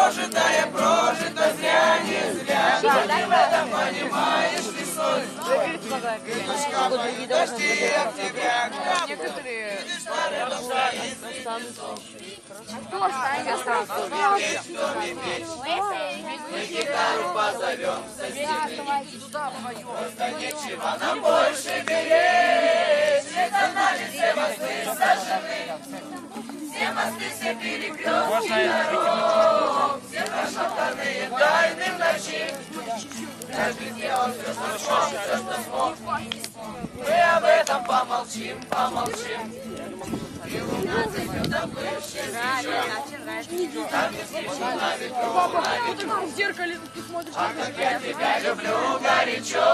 прожитое прожито, зря, не зря. Но не в этом понимаешь ты соль. Видишь, капают дожди октября. Некоторые... Кто останется? Мы гитару позовем соседей. Просто нечего нам больше беречь. Это нами все мосты сожжены. Все мосты, все перекрестки дорог. Все прошептанные тайны в ночи. Каждый сделал все, что смог, все, что смог. Мы об этом помолчим, помолчим. И луна зайдет опывший свечой. Там не слышим на ветру, на ветру. В зеркале ты смотришь. А как я тебя люблю горячо.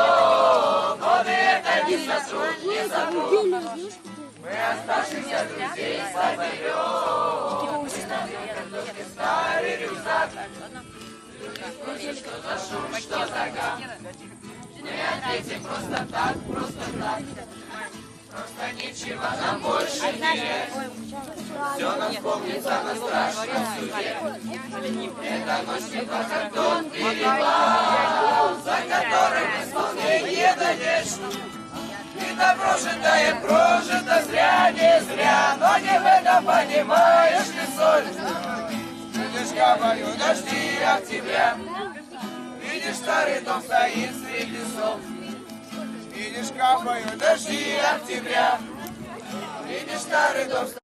Годы это не сотрут, не сотрут. Мы оставшихся друзей соберем. Старый рюкзак. Что за шум, что за гам. Мы ответим просто так, просто так. Просто ничего нам больше нет. Все нам помнится на страшном суде. Это ночь типа как тот перевал, за которым исполнение дадешь. И прожитое прожито, зря, не зря. Но не в этом понимаешь ты соль. Видишь, капают дожди октября. Видишь, старый дом стоит среди лесов. Видишь, капают дожди октября. Видишь, старый дом стоит.